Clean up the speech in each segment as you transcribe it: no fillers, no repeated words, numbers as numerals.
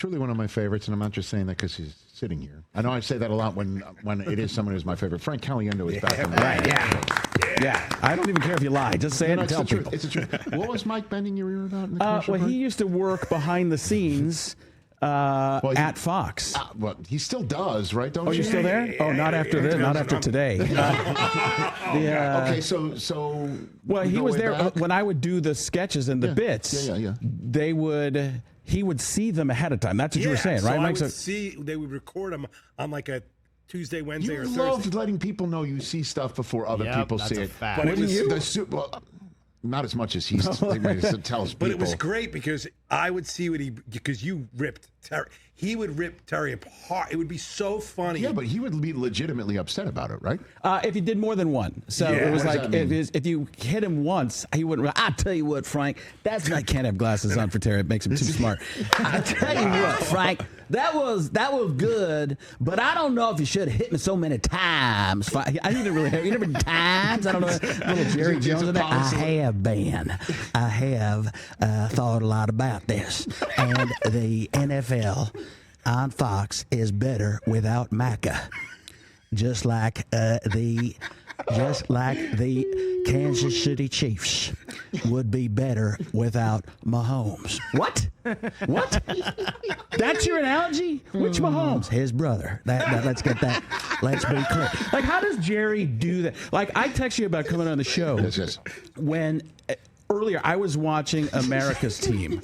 Truly one of my favorites, and I'm not just saying that because he's sitting here. I know I say that a lot when it is someone who's my favorite. Frank Caliendo is back. Right, yeah. I don't even care if you lie. Just say it and tell people. It's the truth. What was Mike bending your ear about in the commercial Well, break? he used to work behind the scenes at Fox. Well, he still does, right? Don't you? Oh, you're still there? Oh, not after this. Not after today. Okay, so well, he was there when I would do the sketches and the bits. Yeah. He would see them ahead of time. That's what you were saying, right? They would record them on like a Tuesday, Wednesday, or You Thursday. love letting people know you see stuff before other people see it. But it was, not as much as he's tells people. But it was great because I would see because you ripped Terry. He would rip Terry apart. It would be so funny. Yeah, but he would be legitimately upset about it, right? If he did more than one. So it was like if you hit him once, he wouldn't. I tell you what, Frank, I can't have glasses on for Terry. It makes him too smart. I tell you what, Frank, that was good, but I don't know if you should have hit me so many times. I didn't really have. You never times. I don't know. Little Jerry Jones in there. I have been. I have thought a lot about this, and the NFL on Fox is better without Micah, just like the Kansas City Chiefs would be better without Mahomes. What? That's your analogy? Which Mahomes? His brother. Let's get that. Let's be clear. Like, how does Jerry do that? Like, I text you about coming on the show when. Earlier, I was watching America's Team,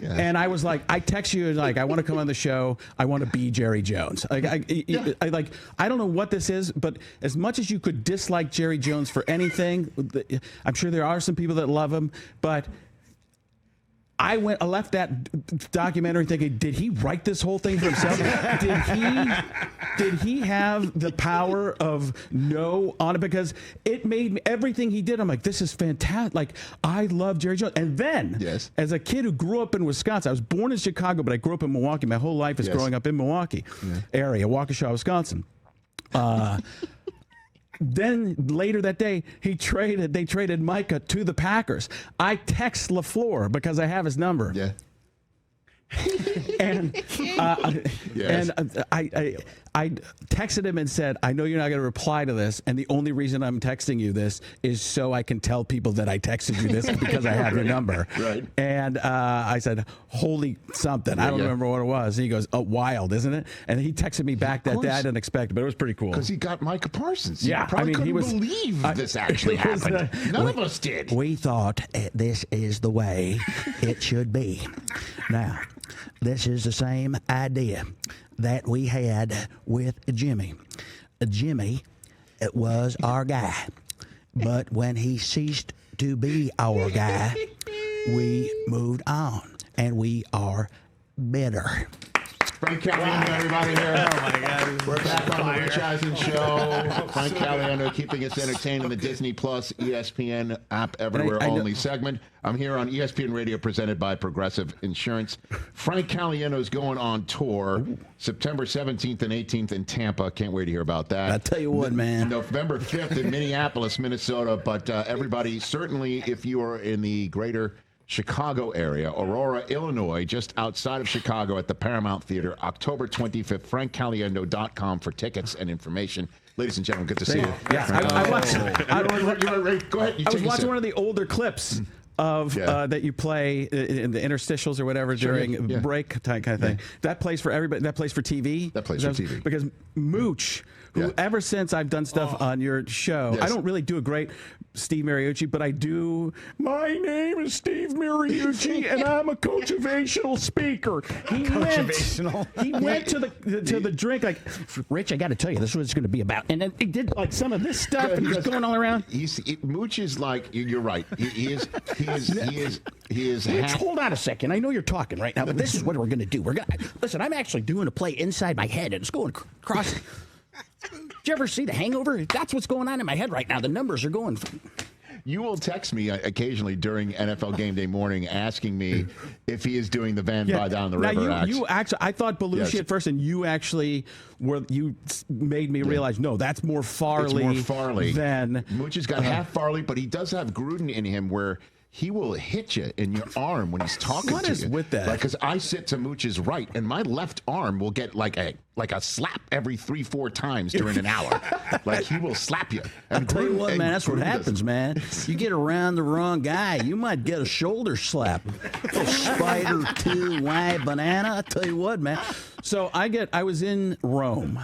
and I was like, I text you like, I want to come on the show. I want to be Jerry Jones. I don't know what this is, but as much as you could dislike Jerry Jones for anything, I'm sure there are some people that love him, but I left that documentary thinking, did he write this whole thing for himself? Did he have the power of no on it? Because it made me, everything he did, I'm like, this is fantastic. Like, I love Jerry Jones. And then, as a kid who grew up in Wisconsin, I was born in Chicago, but I grew up in Milwaukee. My whole life is growing up in Milwaukee area, Waukesha, Wisconsin. Then later that day, they traded Micah to the Packers. I text LaFleur because I have his number. Yeah. And I texted him and said, I know you're not going to reply to this, and the only reason I'm texting you this is so I can tell people that I texted you this because I have your number. Right. And I said, holy something. I don't remember what it was. And he goes, oh, wild, isn't it? And he texted me back that day. I didn't expect it, but it was pretty cool. Because he got Micah Parsons. Yeah. Couldn't believe this actually happened. None of us did. We thought this is the way it should be. Now, this is the same idea that we had with Jimmy. Jimmy was our guy, but when he ceased to be our guy, we moved on, and we are better. Frank Caliendo, everybody here. Oh, my God. We're back on the Rich Eisen Show. Frank Caliendo keeping us entertained in the Disney Plus, ESPN app everywhere only segment. I'm here on ESPN Radio presented by Progressive Insurance. Frank Caliendo is going on tour September 17th and 18th in Tampa. Can't wait to hear about that. I tell you what, man. November 5th in Minneapolis, Minnesota. But everybody, certainly if you are in the greater Chicago area, Aurora, Illinois, just outside of Chicago at the Paramount Theater, October 25th, frankcaliendo.com for tickets and information. Ladies and gentlemen, good to see you. Yeah, I watched. Go ahead. I was watching one of the older clips of that you play in the interstitials or whatever during break kind of thing. That plays for everybody. That plays for TV. That plays for TV. Because Mooch, who ever since I've done stuff on your show, I don't really do a great Steve Mariucci, but I do. My name is Steve Mariucci, and I'm a cotivational speaker. He went to the drink like, Rich, I got to tell you, this is what it's going to be about. And then he did like some of this stuff, and he's going all around. Mooch is like, you're right. He is. Rich, hold on a second. I know you're talking right now, but this is what we're going to do. Listen. I'm actually doing a play inside my head, and it's going across. Did you ever see The Hangover? That's what's going on in my head right now. The numbers are going. You will text me occasionally during NFL Game Day morning asking me if he is doing the Van by down the river act. You actually, I thought Belushi at first, and you actually made me realize, no, that's more Farley. It's more Farley than Mooch has got half Farley, but he does have Gruden in him where he will hit you in your arm when he's talking to you. What is with that? Because I sit to Mooch's right, and my left arm will get like a slap every 3-4 times during an hour. Like he will slap you. I'll tell you what, man, that's what happens, man. You get around the wrong guy, you might get a shoulder slap. Oh, spider 2, why banana? I tell you what, man. So I was in Rome,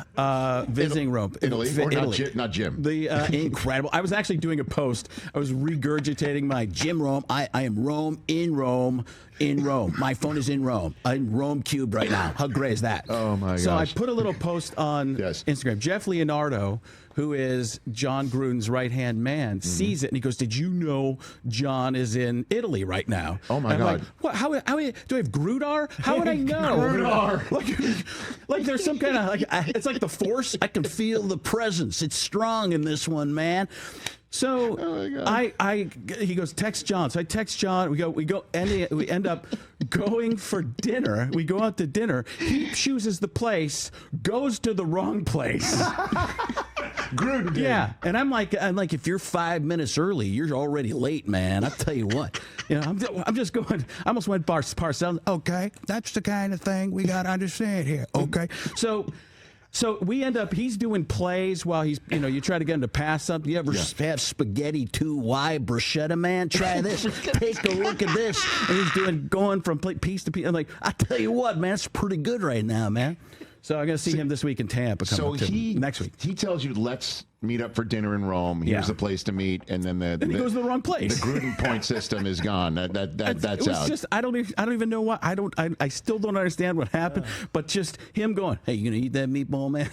visiting Rome. Italy, or Italy. Not Jim. The incredible. I was actually doing a post. I was regurgitating my Jim Rome. I am Rome, in Rome. My phone is in Rome. I'm in Rome cube right now. How great is that? Oh, my gosh. So I put a little post on Yes. Instagram. Jeff Leonardo, who is Jon Gruden's right-hand man, sees it, and he goes, did you know John is in Italy right now? Oh, my and I'm God. like, what? How do I have Grudar? How would I know? Grudar. Like there's some kind of, it's like the Force. I can feel the presence. It's strong in this one, man. So he goes, text John. So I text John. We end up going for dinner. We go out to dinner. He chooses the place, goes to the wrong place. Gruden did. Yeah, and I'm like, If you're 5 minutes early, you're already late, man. I'll tell you what. I'm just going. I almost went Parcells. Okay, that's the kind of thing we got to understand here. Okay. So we end up, he's doing plays while he's, you try to get him to pass something. You ever have spaghetti 2Y bruschetta, man? Try this. Take a look at this. And he's going from piece to piece. I'm like, I tell you what, man, it's pretty good right now, man. So I'm going to see him this week in Tampa. Next week. He tells you, let's meet up for dinner in Rome. Here's the place to meet, and then he goes to the wrong place. The Gruden point system is gone. That's out. Just I don't even know why. I still don't understand what happened. But just him going, hey, you gonna eat that meatball, man?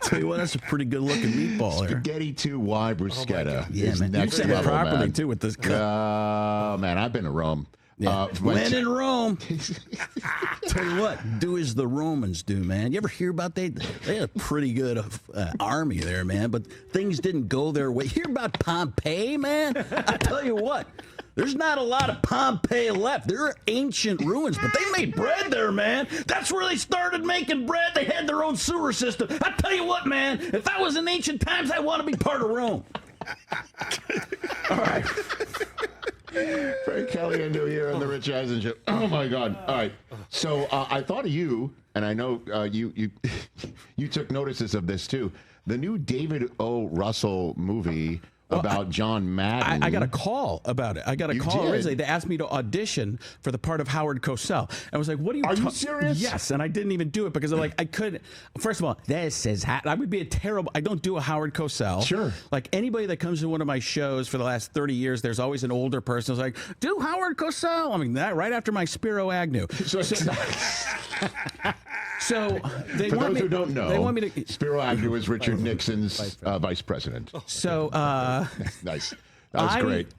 Tell you what, that's a pretty good looking meatball. Spaghetti 2Y bruschetta. Yeah, man. Next You said it level, properly man. too with this cut. Man, I've been to Rome. Yeah. When in Rome, tell you what, do as the Romans do, man. You ever hear about they had a pretty good army there, man, but things didn't go their way. Hear about Pompeii, man? I tell you what, there's not a lot of Pompeii left. There are ancient ruins, but they made bread there, man. That's where they started making bread. They had their own sewer system. I tell you what, man, if I was in ancient times, I want to be part of Rome. All right. Frank Caliendo here on the Rich Eisen Show. Oh my God! All right, so I thought of you, and I know you took notices of this too. The new David O. Russell movie about John Madden. I got a call about it. I got a call originally. They asked me to audition for the part of Howard Cosell. I was like, what are you you serious? Yes, and I didn't even do it because I'm like, I couldn't. First of all, this is I would be a terrible. I don't do a Howard Cosell. Sure. Like anybody that comes to one of my shows for the last 30 years, there's always an older person who's like, do Howard Cosell. I mean, that right after my Spiro Agnew. So they For want those who don't know, they want me to. Spiro Agnew is Richard Nixon's vice president. So Nice. That was great.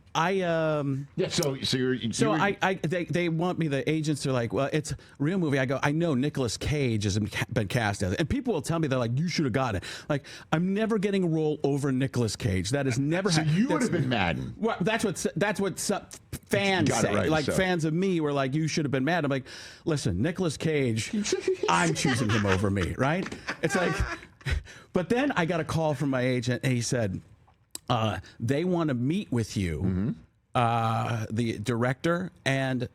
They want me. The agents are like, well, it's a real movie. I go, I know Nicolas Cage has been cast as it, and people will tell me they're like, you should have got it. Like, I'm never getting a role over Nicolas Cage. That has never happened. So you would have been Madden. Well, that's what fans say. Right, fans of me were like, you should have been mad. I'm like, listen, Nicolas Cage, I'm choosing him over me, right? It's like, but then I got a call from my agent, and he said, they want to meet with you, the director and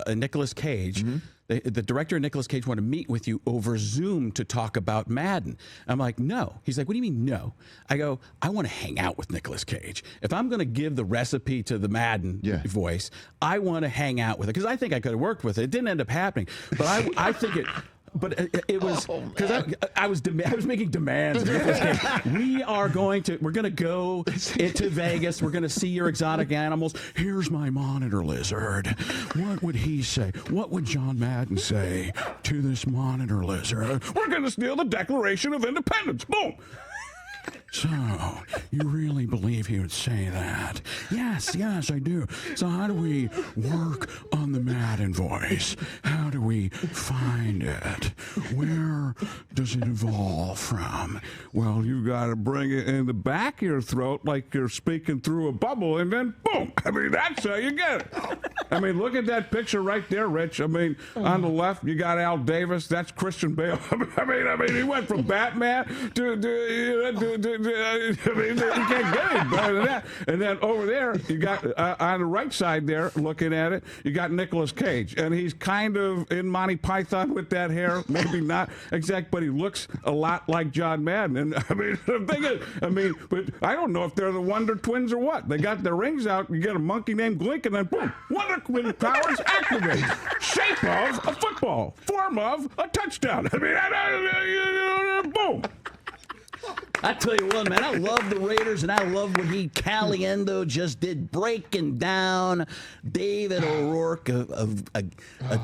Nicolas Cage. The director and Nicolas Cage want to meet with you over Zoom to talk about Madden. I'm like, no. He's like, what do you mean, no? I go, I want to hang out with Nicolas Cage. If I'm going to give the recipe to the Madden voice, I want to hang out with it because I think I could have worked with it. It didn't end up happening, but I think it. But it was because I was making demands. We're going to go into Vegas. We're going to see your exotic animals. Here's my monitor lizard. What would he say? What would John Madden say to this monitor lizard? We're going to steal the Declaration of Independence. Boom. So, you really believe he would say that? Yes, I do. So how do we work on the Madden voice? How do we find it? Where does it evolve from? Well, you got to bring it in the back of your throat like you're speaking through a bubble, and then boom. I mean, that's how you get it. I mean, look at that picture right there, Rich. I mean, on the left, you got Al Davis. That's Christian Bale. I mean, he went from Batman to you can't get any better than that. And then over there, you got on the right side there, looking at it, you got Nicolas Cage, and he's kind of in Monty Python with that hair, maybe not exact, but he looks a lot like John Madden. And I mean, the thing is, but I don't know if they're the Wonder Twins or what. They got their rings out. You get a monkey named Glink, and then boom, Wonder Twin powers activate. Shape of a football, form of a touchdown. I mean, boom. I tell you what, man, I love the Raiders, and I love what Caliendo just did, breaking down David O'Rourke, a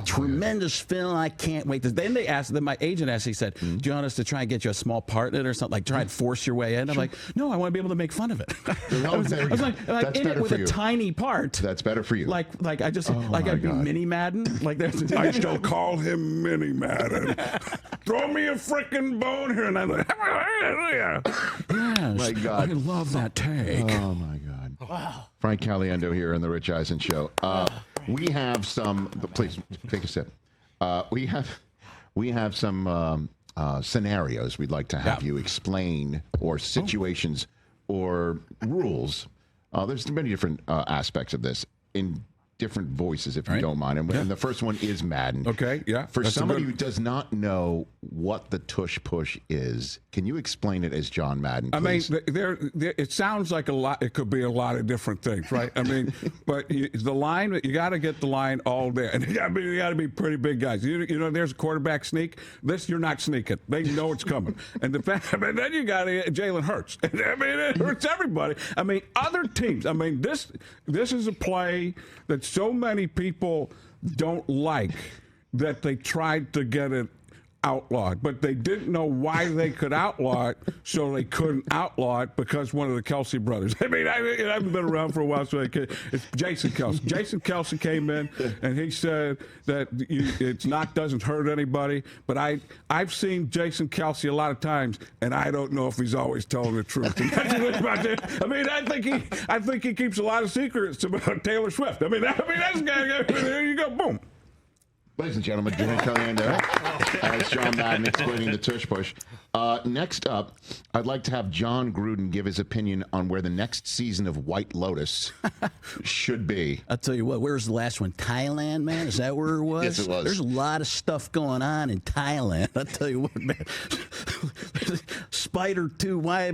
tremendous film. I can't wait. Then my agent asked, he said, do you want us to try and get you a small part in it or something, like try and force your way in? I'm like, no, I want to be able to make fun of it. I was like in it with a tiny part. That's better for you. Like I'd be Mini Madden. Like there's I still call him Mini Madden. Throw me a frickin' bone here, and I'm like, Yes. My God. I love that take. Oh, my God. Wow. Frank Caliendo here on the Rich Eisen Show. We have some, please take a sip. We have some scenarios we'd like to have you explain, or situations or rules. There's many different aspects of this in different voices, if you don't mind. And the first one is Madden. Okay, yeah. For somebody who does not know what the Tush Push is, can you explain it as John Madden, please? I mean, it sounds like a lot. It could be a lot of different things, right? I mean, but the line, you got to get the line all there. And you got to be pretty big guys. You know, there's a quarterback sneak. This, you're not sneaking. They know it's coming. And then you got Jalen Hurts. I mean, it hurts everybody. I mean, other teams. I mean, this is a play that so many people don't like that they tried to get it outlawed, but they didn't know why they could outlaw it, so they couldn't outlaw it because one of the Kelsey brothers. I mean, I haven't been around for a while, so it's Jason Kelsey. Jason Kelsey came in and he said that it's not doesn't hurt anybody, but I've seen Jason Kelsey a lot of times, and I don't know if he's always telling the truth. I mean, I think he keeps a lot of secrets about Taylor Swift. I mean, that's there you go, boom. Ladies and gentlemen, Frank Caliendo as John Madden explaining the Tush Push. Next up, I'd like to have Jon Gruden give his opinion on where the next season of White Lotus should be. I'll tell you what, where was the last one? Thailand, man? Is that where it was? Yes, it was. There's a lot of stuff going on in Thailand. I'll tell you what, man. Spider 2, why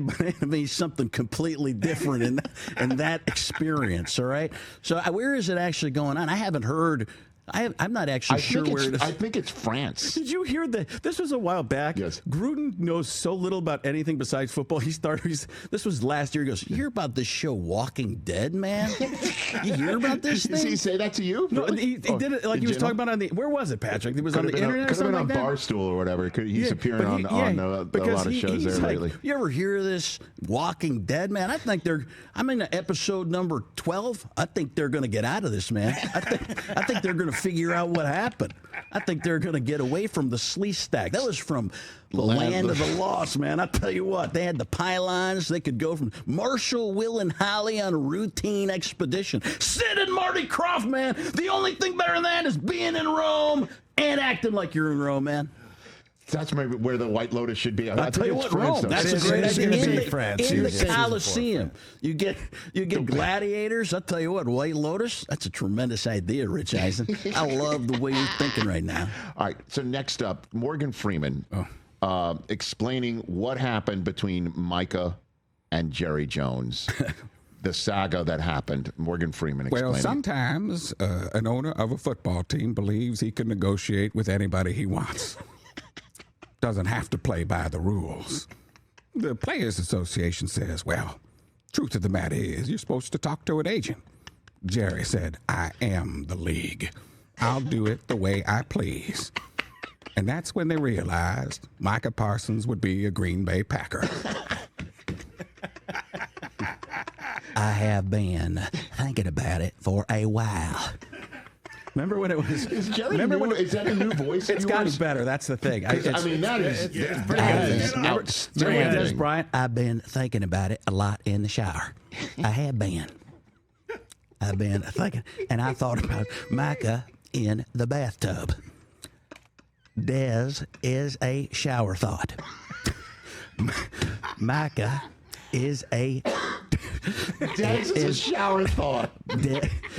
be something completely different in that experience, all right? So where is it actually going on? I haven't heard. I'm not actually sure where it is. I think it's France. Did you hear that? This was a while back. Yes. Gruden knows so little about anything besides football. This was last year. He goes, You hear about this show Walking Dead, man? You hear about this thing? Did he say that to you? No, Really? he did it like he was talking about on the. Where was it, Patrick? It was on the internet or Could have something been like on that. Barstool or whatever. He's appearing on a lot of shows there lately. You ever hear of this Walking Dead, man? I'm in episode number 12. I think they're going to get out of this, man. I think they're going to figure out what happened. I think they're going to get away from the sleece stack. That was from the land of the lost, man. I tell you what, they had the pylons. They could go from Marshall, Will, and Holly on a routine expedition. Sid and Marty Krofft, man. The only thing better than that is being in Rome and acting like you're in Rome, man. That's maybe where the White Lotus should be. I'll tell you what, Rome. That's a great idea. In the Coliseum, you get gladiators. I'll tell you what, White Lotus. That's a tremendous idea, Rich Eisen. I love the way you're thinking right now. All right. So next up, Morgan Freeman explaining what happened between Micah and Jerry Jones. The saga that happened. Morgan Freeman explaining. Well, sometimes an owner of a football team believes he can negotiate with anybody he wants. Doesn't have to play by the rules. The Players Association says, well, truth of the matter is you're supposed to talk to an agent. Jerry said, I am the league. I'll do it the way I please. And that's when they realized Micah Parsons would be a Green Bay Packer. I have been thinking about it for a while. Remember when it was? Is that a new voice? It's gotten better. That's the thing. That is outstanding. Brian, I've been thinking about it a lot in the shower. I have been. I've been thinking, and I thought about Micah in the bathtub. Des is a shower thought. Micah is a That's a shower thought.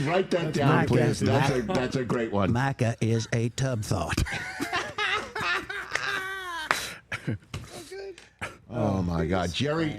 Write that down, Micah, please. That's a great one. Micah is a tub thought. Oh my God, Jerry!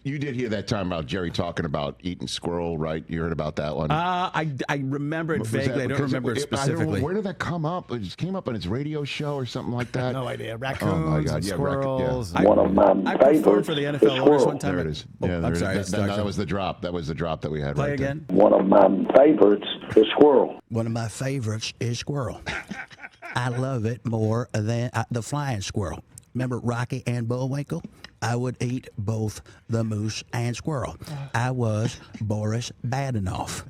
You did hear that time about Jerry talking about eating squirrel, right? You heard about that one? I remember it vaguely. I don't remember it specifically. Where did that come up? It just came up on his radio show or something like that. No idea. Raccoons, Oh my God, and yeah, squirrels. I performed for the NFL owners one time. There it is. Oh, Yeah, I'm sorry. that was the drop. That was the drop that we had. Play right again. One of my favorites is squirrel. One of my favorites is squirrel. I love it more than the flying squirrel. Remember Rocky and Bullwinkle? I would eat both the moose and squirrel. I was Boris Badenoff.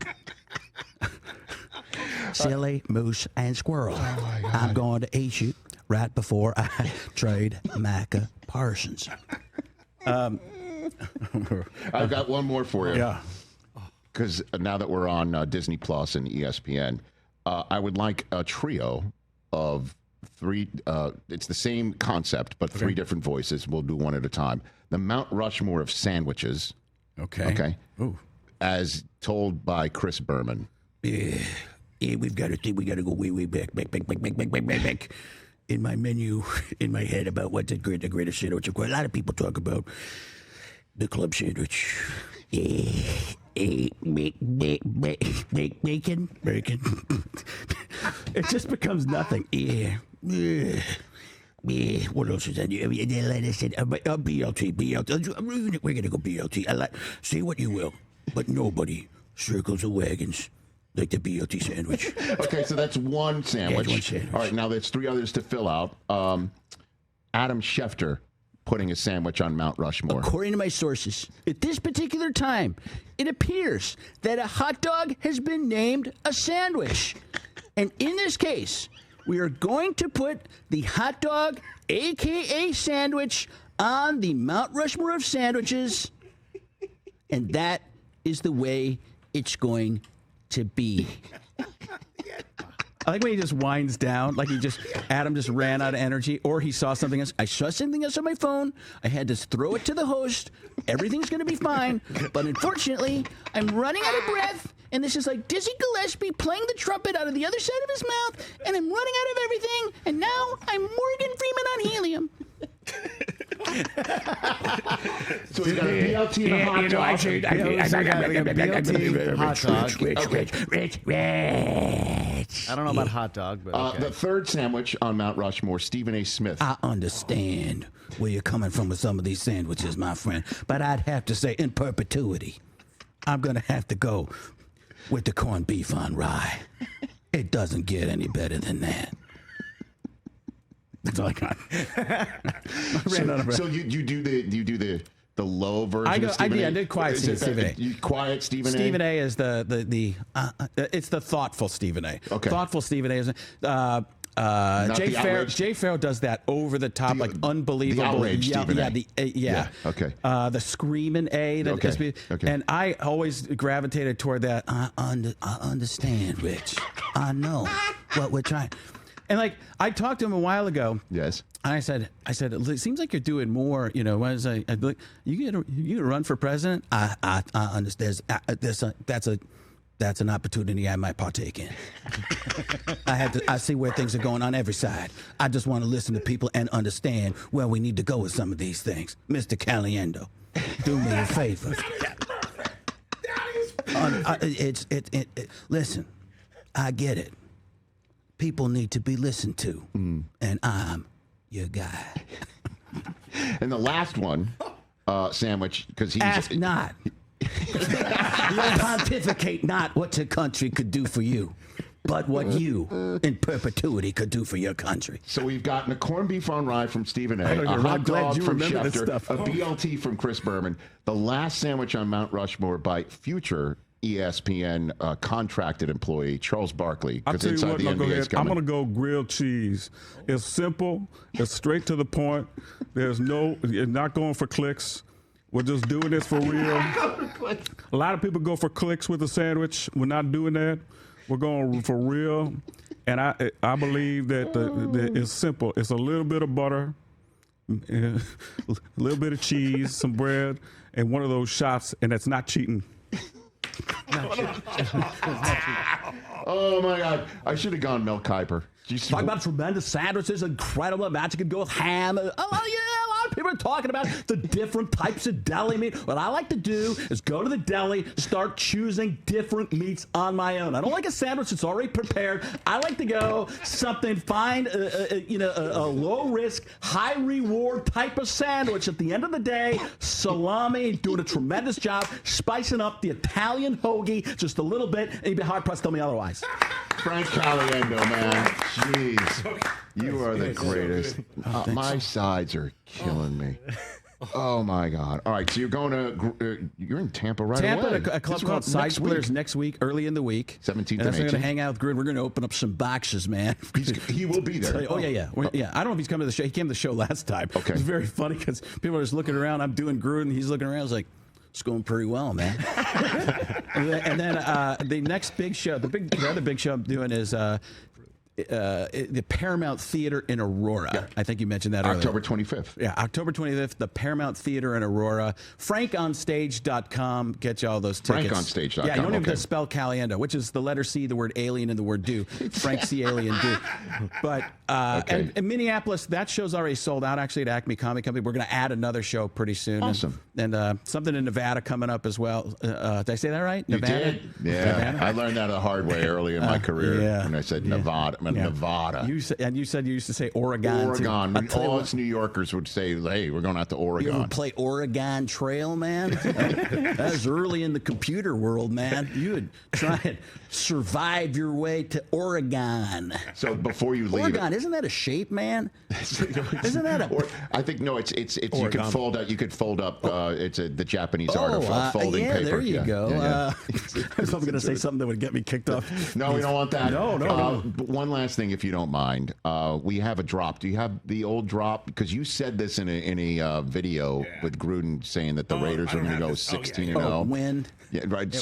Silly moose and squirrel. I'm going to eat you right before I trade Micah Parsons. I've got one more for you. Yeah. Because now that we're on Disney Plus and ESPN, I would like a trio of three. It's the same concept, but three different voices. We'll do one at a time. The Mount Rushmore of sandwiches. Okay. Okay. Ooh. As told by Chris Berman. Yeah, we got to go way back. In my menu, in my head about what's the greatest sandwich. Of course, a lot of people talk about the club sandwich. Bacon. It just becomes nothing. Yeah. What else is that? BLT. We're gonna go BLT. Say what you will, but nobody circles the wagons like the BLT sandwich. Okay, so that's one sandwich. That's one sandwich. All right, now there's three others to fill out. Adam Schefter putting a sandwich on Mount Rushmore. According to my sources, at this particular time, it appears that a hot dog has been named a sandwich. And in this case, we are going to put the hot dog, a.k.a. sandwich, on the Mount Rushmore of sandwiches. And that is the way it's to be. I like when he just winds down, like Adam just ran out of energy, or he saw something else. I saw something else on my phone. I had to throw it to the host. Everything's going to be fine. But unfortunately, I'm running out of breath, and this is like Dizzy Gillespie playing the trumpet out of the other side of his mouth, and I'm running out of everything, and now I'm Morgan Freeman on helium. So we got a BLT and a hot dog. I don't know about hot dog, but okay. The third sandwich on Mount Rushmore, Stephen A. Smith. I understand where you're coming from with some of these sandwiches, my friend, but I'd have to say in perpetuity, I'm going to have to go with the corned beef on rye. It doesn't get any better than that. That's all I got. So you do the low version of Stephen A? I did quiet Stephen A. You quiet Stephen A? Stephen A is it's the thoughtful Stephen A. Okay. Thoughtful Stephen A is Jay Farrell does that over the top, like unbelievable. The outrage Stephen A. Yeah. Okay. The screaming A. Okay. And I always gravitated toward that. I understand, Rich. I know what we're trying. And like I talked to him a while ago. Yes. And I said, it seems like you're doing more. You know, when I'd be like, you gonna run for president? I understand. That's an opportunity I might partake in. I see where things are going on every side. I just want to listen to people and understand where we need to go with some of these things. Mr. Caliendo, do me a favor. Listen, I get it. People need to be listened to, and I'm your guy. And the last one, sandwich, because he's... Ask not. Pontificate not what your country could do for you, but what you, in perpetuity, could do for your country. So we've gotten a corned beef on rye from Stephen A., a I'm hot glad dog you from remember this Schefter, stuff. a BLT from Chris Berman, the last sandwich on Mount Rushmore by future ESPN contracted employee Charles Barkley. I'll tell you what, I'm I'm going to go grilled cheese. It's simple. It's straight to the point. You're not going for clicks. We're just doing this for real. A lot of people go for clicks with the sandwich. We're not doing that. We're going for real. And I believe that it's simple. It's a little bit of butter, a little bit of cheese, some bread, and one of those shots, and that's not cheating. Oh my God! I should have gone Mel Kiper. Talk about tremendous sandwiches, incredible amounts. You could go with ham. Oh, yeah, a lot of people are talking about the different types of deli meat. What I like to do is go to the deli, start choosing different meats on my own. I don't like a sandwich that's already prepared. I like to go find a low-risk, high-reward type of sandwich. At the end of the day, salami, doing a tremendous job, spicing up the Italian hoagie just a little bit, and you'd be hard-pressed to tell me otherwise. Frank Caliendo, man. Jeez. You are the greatest. My sides are killing me. Oh, my God. All right, so you're going to, you're in Tampa away. Tampa, a club called Side Splitters next week, early in the week. 17th and 18th. And we're going to hang out with Gruden. We're going to open up some boxes, man. He will be there. Oh, yeah. Yeah, I don't know if he's coming to the show. He came to the show last time. Okay. It's very funny because people are just looking around. I'm doing Gruden. He's looking around. I was like, it's going pretty well, man. and then the next big show, the other big show I'm doing is the Paramount Theater in Aurora. Yeah. I think you mentioned that October earlier. 25th. Yeah, October 25th, the Paramount Theater in Aurora. FrankOnStage.com. Get you all those tickets. FrankOnStage.com. Yeah, you don't even have to spell Caliendo, which is the letter C, the word alien, and the word do. Frank C. Alien do. But and Minneapolis, that show's already sold out, actually, at Acme Comic Company. We're going to add another show pretty soon. Awesome. And something in Nevada coming up as well. Did I say that right? Nevada? You did? Yeah. Nevada? I learned that the hard way early in my career. Yeah. When I said Nevada. I meant Nevada. You said you used to say Oregon. Oregon. All us New Yorkers would say, hey, we're going out to Oregon. You ever play Oregon Trail, man? That was early in the computer world, man. You would try and survive your way to Oregon. So before you leave, Oregon, isn't that a shape, man? Isn't that a? I think no. It's you could fold out. You could fold up. It's the Japanese art of folding paper. There you go. I was going to say something that would get me kicked off. No, we don't want that. No. One last thing, if you don't mind, we have a drop. Do you have the old drop? Because you said this in a video with Gruden saying that the Raiders are going to go 16-0. Win. Yeah, right.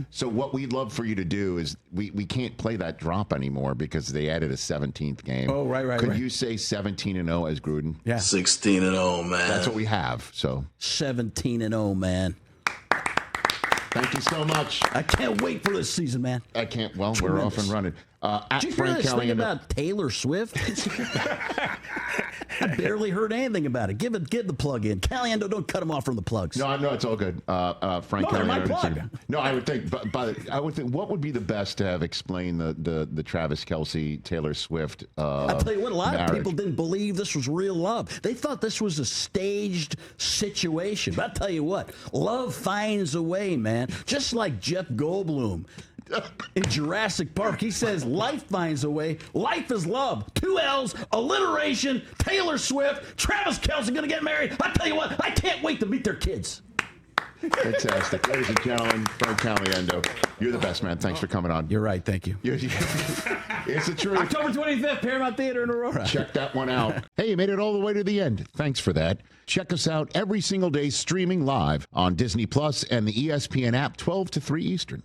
So what we'd love for you to do is we can't play that drop anymore because they added a 17th game. Oh, right. Could you say 17-0 as Gruden? Yeah. 16-0, man. That's what we have. So 17-0, man. Thank you so much. I can't wait for this season, man. I can't. Well, we're off and running. Did you hear this thing about Taylor Swift? I barely heard anything about it. Get the plug in. Caliendo, don't cut him off from the plugs. No, it's all good. Frank Caliendo. My plug. No, I would think, but I would think, what would be the best to have explained the Travis Kelce, Taylor Swift I'll tell you what, a lot marriage. of people didn't believe this was real love. They thought this was a staged situation. But I'll tell you what, love finds a way, man. Just like Jeff Goldblum in Jurassic Park, he says life finds a way. Life is love. 2 L's, alliteration, Taylor Swift, Travis Kelce gonna get married. I tell you what, I can't wait to meet their kids. Fantastic. Ladies and gentlemen, Frank Caliendo, you're the best, man. Thanks for coming on. You're right. Thank you. It's the truth. October 25th, Paramount Theater in Aurora. Check that one out. Hey, you made it all the way to the end. Thanks for that. Check us out every single day streaming live on Disney Plus and the ESPN app 12 to 3 Eastern.